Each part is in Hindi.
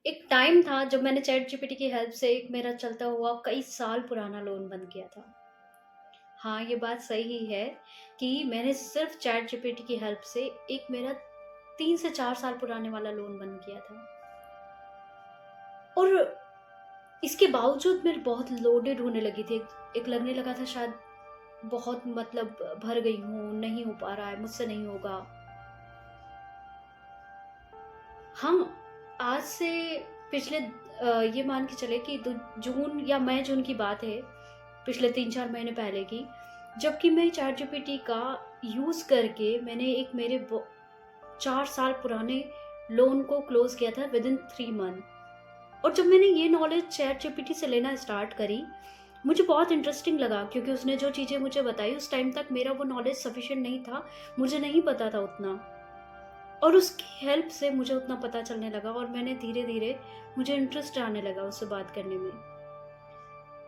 एक टाइम था जब मैंने चैट जीपीटी की हेल्प से एक मेरा चलता हुआ कई साल पुराना लोन बंद किया था। हाँ, ये बात सही है कि मैंने सिर्फ़ चैट जीपीटी की हेल्प से एक मेरा 3 से 4 साल पुराने वाला लोन बंद किया था। और इसके बावजूद मैं बहुत लोडेड होने लगी थी। एक लगने लगा था शायद बहुत मतलब भर गई हूँ, नहीं हो पा रहा है, मुझसे नहीं होगा। हाँ, आज से पिछले ये मान के चले कि दु जून या मई जून की बात है, पिछले 3-4 महीने पहले की, जबकि मैं चैट जीपीटी का यूज़ करके मैंने एक मेरे 4 साल पुराने लोन को क्लोज़ किया था विदिन 3 मंथ। और जब मैंने ये नॉलेज चैट जीपीटी से लेना स्टार्ट करी, मुझे बहुत इंटरेस्टिंग लगा क्योंकि उसने जो चीज़ें मुझे बताई उस टाइम तक मेरा वो नॉलेज सफिशिएंट नहीं था, मुझे नहीं पता था उतना। और उसकी हेल्प से मुझे उतना पता चलने लगा और मैंने धीरे-धीरे मुझे इंटरेस्ट आने लगा उससे बात करने में।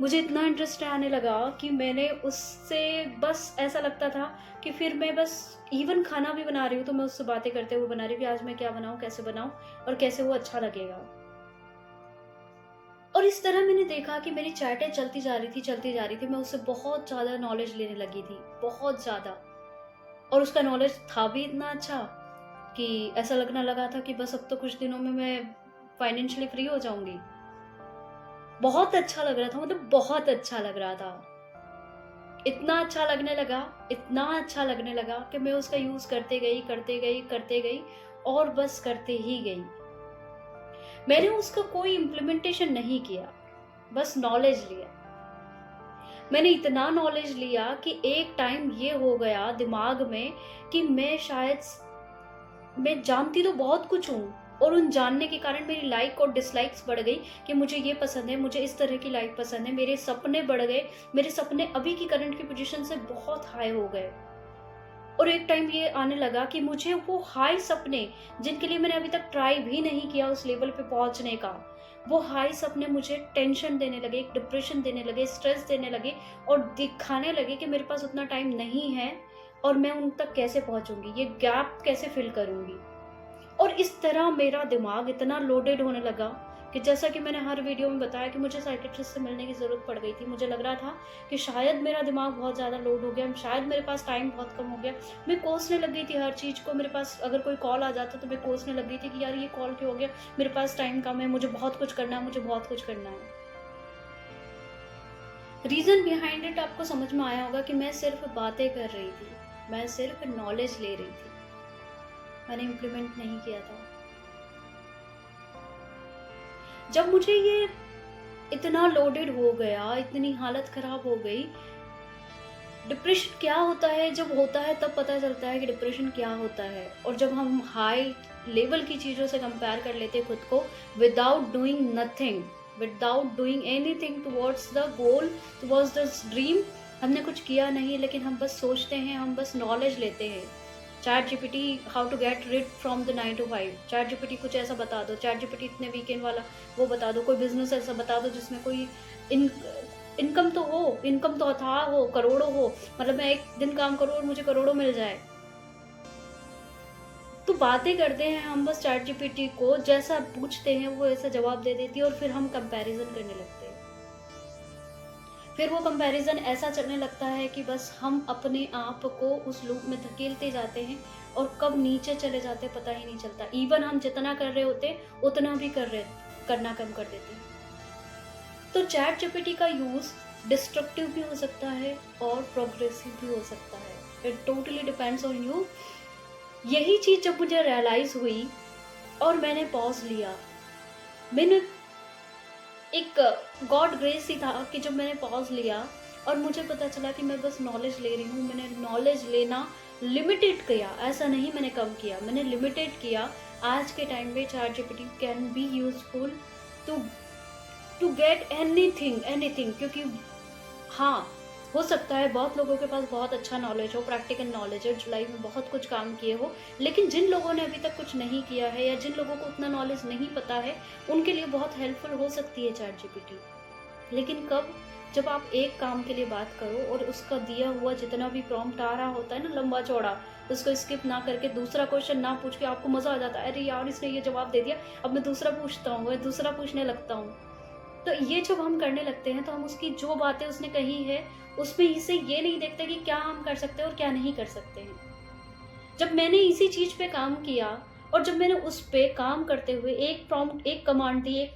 मुझे इतना इंटरेस्ट आने लगा कि मैंने उससे बस ऐसा लगता था कि फिर मैं बस इवन खाना भी बना रही हूँ तो मैं उससे बातें करते हुए बना रही हूँ कि आज मैं क्या बनाऊँ, कैसे बनाऊँ और कैसे वो अच्छा लगेगा। और इस तरह मैंने देखा कि मेरी चैटें चलती जा रही थी, चलती जा रही थी। मैं उससे बहुत ज़्यादा नॉलेज लेने लगी थी, बहुत ज़्यादा। और उसका नॉलेज था भी इतना अच्छा कि ऐसा लगने लगा था कि बस अब तो कुछ दिनों में मैं फाइनेंशियली फ्री हो जाऊँगी। बहुत अच्छा लग रहा था, मतलब बहुत अच्छा लग रहा था। इतना अच्छा लगने लगा कि मैं उसका यूज़ करते गई, करते गई, करते गई और बस करते ही गई। मैंने उसका कोई इम्प्लीमेंटेशन नहीं किया, बस नॉलेज लिया। मैंने इतना नॉलेज लिया कि एक टाइम ये हो गया दिमाग में कि मैं जानती तो बहुत कुछ हूँ और उन जानने के कारण मेरी लाइक और डिसलाइक्स बढ़ गई कि मुझे ये पसंद है, मुझे इस तरह की लाइफ पसंद है, मेरे सपने बढ़ गए, मेरे सपने अभी की करंट की पोजीशन से बहुत हाई हो गए। और एक टाइम ये आने लगा कि मुझे वो हाई सपने, जिनके लिए मैंने अभी तक ट्राई भी नहीं किया उस लेवल पे पहुँचने का, वो हाई सपने मुझे टेंशन देने लगे, एक डिप्रेशन देने लगे, स्ट्रेस देने लगे और दिखाने लगे कि मेरे पास उतना टाइम नहीं है और मैं उन तक कैसे पहुँचूँगी, ये गैप कैसे फ़िल करूँगी। और इस तरह मेरा दिमाग इतना लोडेड होने लगा कि जैसा कि मैंने हर वीडियो में बताया कि मुझे साइकियाट्रिस्ट से मिलने की ज़रूरत पड़ गई थी। मुझे लग रहा था कि शायद मेरा दिमाग बहुत ज़्यादा लोड हो गया, शायद मेरे पास टाइम बहुत कम हो गया। मैं कोसने लग गई थी हर चीज़ को, मेरे पास अगर कोई कॉल आ जाता तो मैं कोसने लग गई थी कि यार ये कॉल क्यों हो गया? मेरे पास टाइम कम है, मुझे बहुत कुछ करना है, मुझे बहुत कुछ करना है। रीज़न बिहाइंड इट आपको समझ में आया होगा कि मैं सिर्फ़ बातें कर रही थी, मैं सिर्फ़ नॉलेज ले रही थी, मैंने इम्प्लीमेंट नहीं किया था। जब मुझे ये इतना लोडेड हो गया, इतनी हालत खराब हो गई। डिप्रेशन क्या होता है? जब होता है तब पता चलता है कि डिप्रेशन क्या होता है। और जब हम हाई लेवल की चीज़ों से कंपेयर कर लेते हैं खुद को without doing nothing, without doing anything towards the goal, towards the dream, हमने कुछ किया नहीं लेकिन हम बस सोचते हैं, हम बस नॉलेज लेते हैं। Chat GPT how to get rid from the 9 to 5, Chat GPT कुछ ऐसा बता दो, चैट जीपीटी इतने वीकेंड वाला वो बता दो, कोई बिज़नेस ऐसा बता दो जिसमें कोई इन इनकम तो हो, इनकम तो अथाह हो, करोड़ों हो, मतलब मैं 1 दिन काम करूँ और मुझे करोड़ों मिल जाए। तो बातें करते हैं हम बस चैट जीपीटी को, जैसा पूछते हैं वो ऐसा जवाब दे देती है और फिर हम कंपैरिज़न करने लगते हैं। फिर वो कंपैरिज़न ऐसा चलने लगता है कि बस हम अपने आप को उस लूप में धकेलते जाते हैं और कब नीचे चले जाते हैं पता ही नहीं चलता। इवन हम जितना कर रहे होते हैं, उतना भी करना कम कर देते हैं। तो चैट जीपीटी का यूज़ डिस्ट्रक्टिव भी हो सकता है और प्रोग्रेसिव भी हो सकता है। It totally depends on you. यही चीज़ जब मुझे रियलाइज़ हुई और मैंने पॉज़ लिया, मैंने एक गॉड ग्रेस ही था कि जब मैंने पॉज़ लिया और मुझे पता चला कि मैं बस नॉलेज ले रही हूँ, मैंने नॉलेज लेना लिमिटेड किया, ऐसा नहीं मैंने कम किया, मैंने लिमिटेड किया। आज के टाइम में Chat GPT can be useful to to get anything anything, क्योंकि हाँ, हो सकता है बहुत लोगों के पास बहुत अच्छा नॉलेज हो, प्रैक्टिकल नॉलेज है, जो लाइफ में बहुत कुछ काम किए हो, लेकिन जिन लोगों ने अभी तक कुछ नहीं किया है या जिन लोगों को उतना नॉलेज नहीं पता है, उनके लिए बहुत हेल्पफुल हो सकती है चैट जीपीटी। लेकिन कब? जब आप एक काम के लिए बात करो और उसका दिया हुआ जितना भी प्रॉम्प्ट आ रहा होता है ना लंबा चौड़ा, उसको स्किप ना करके दूसरा क्वेश्चन ना पूछ के आपको मज़ा आ जाता है, अरे यार इसने ये जवाब दे दिया, अब मैं दूसरा पूछता हूँ, मैं दूसरा पूछने लगता हूँ। तो ये जब हम करने लगते हैं तो हम उसकी जो बातें उसने कही है उसमें इसे ये नहीं देखते कि क्या हम कर सकते हैं और क्या नहीं कर सकते हैं। जब मैंने इसी चीज़ पे काम किया और जब मैंने उस पे काम करते हुए एक प्रॉम्प्ट, एक कमांड दी, एक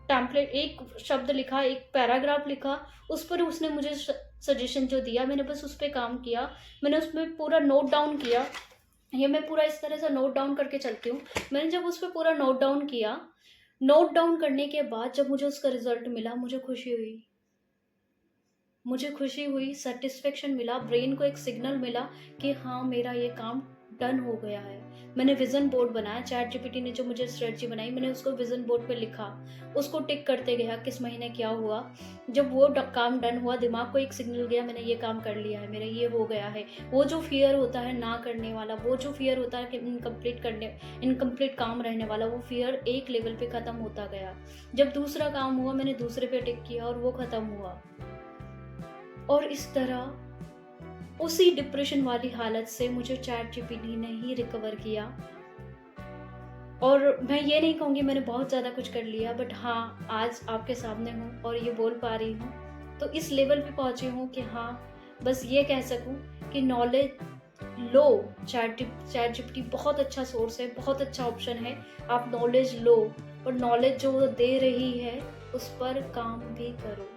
टेम्पलेट, एक शब्द लिखा, एक पैराग्राफ लिखा, उस पर उसने मुझे सजेशन जो दिया, मैंने बस उस पे काम किया। मैंने उसमें पूरा नोट डाउन किया। ये मैं पूरा इस तरह से नोट डाउन करके चलती हूँ। मैंने जब उस पे पूरा नोट डाउन किया, नोट डाउन करने के बाद जब मुझे उसका रिजल्ट मिला, मुझे खुशी हुई। मुझे खुशी हुई, सैटिस्फैक्शन मिला, ब्रेन को एक सिग्नल मिला कि हाँ, मेरा ये काम डन हो गया है। मैंने विज़न बोर्ड बनाया, चैट जीपीटी ने जो मुझे स्ट्रेटजी बनाई, मैंने उसको विज़न बोर्ड पे लिखा, उसको टिक करते गया, किस महीने क्या हुआ। जब वो काम डन हुआ, दिमाग को एक सिग्नल गया, मैंने ये काम कर लिया है, मेरा ये हो गया है। वो जो फ़ियर होता है ना करने वाला, वो जो फ़ियर होता है कि इनकम्प्लीट काम रहने वाला, वो फ़ियर एक लेवल पे ख़त्म होता गया। जब दूसरा काम हुआ, मैंने दूसरे पे टिक किया और वो ख़त्म हुआ। और इस तरह उसी डिप्रेशन वाली हालत से मुझे चैट जीपीटी ने ही रिकवर किया। और मैं ये नहीं कहूँगी मैंने बहुत ज़्यादा कुछ कर लिया, बट हाँ, आज आपके सामने हूँ और ये बोल पा रही हूँ, तो इस लेवल पे पहुँची हूँ कि हाँ, बस ये कह सकूँ कि नॉलेज लो। चैट जीपीटी बहुत अच्छा सोर्स है, बहुत अच्छा ऑप्शन है। आप नॉलेज लो और नॉलेज जो वो दे रही है उस पर काम भी करो।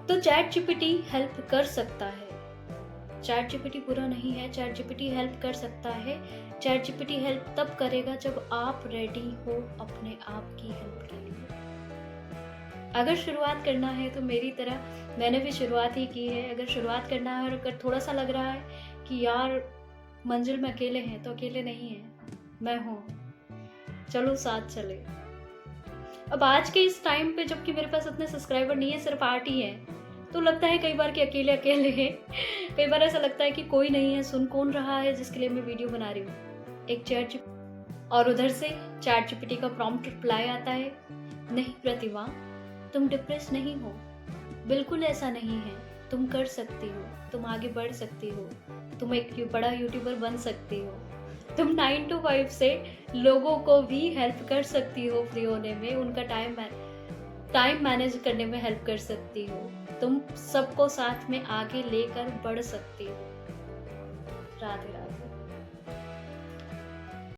तो चैट जीपीटी हेल्प कर सकता है। चैट जीपीटी बुरा नहीं है, चैट जीपीटी हेल्प कर सकता है। चैट जीपीटी हेल्प तब करेगा जब आप रेडी हो अपने आप की हेल्प के लिए। अगर शुरुआत करना है तो मेरी तरह मैंने भी शुरुआत ही की है। अगर शुरुआत करना है और अगर थोड़ा सा लग रहा है कि यार मंजिल में अकेले हैं, तो अकेले नहीं हैं, मैं हूँ, चलो साथ चले। अब आज के इस टाइम पे जबकि मेरे पास उतने सब्सक्राइबर नहीं है, सिर्फ 8 ही हैं, तो लगता है कई बार कि अकेले अकेले हैं। कई बार ऐसा लगता है कि कोई नहीं है, सुन कौन रहा है जिसके लिए मैं वीडियो बना रही हूँ। एक चैट और उधर से चैट जीपीटी का प्रॉम्प्ट रिप्लाई आता है, नहीं प्रतिमा, तुम डिप्रेस नहीं हो, बिल्कुल ऐसा नहीं है, तुम कर सकती हो, तुम आगे बढ़ सकती हो, तुम एक बड़ा यूट्यूबर बन सकती हो, तुम 9 to 5 से लोगों को भी हेल्प कर सकती हो, फ्री होने में उनका टाइम मैनेज करने में हेल्प कर सकती हो, तुम सबको साथ में आगे लेकर बढ़ सकती हो। राधे राधे।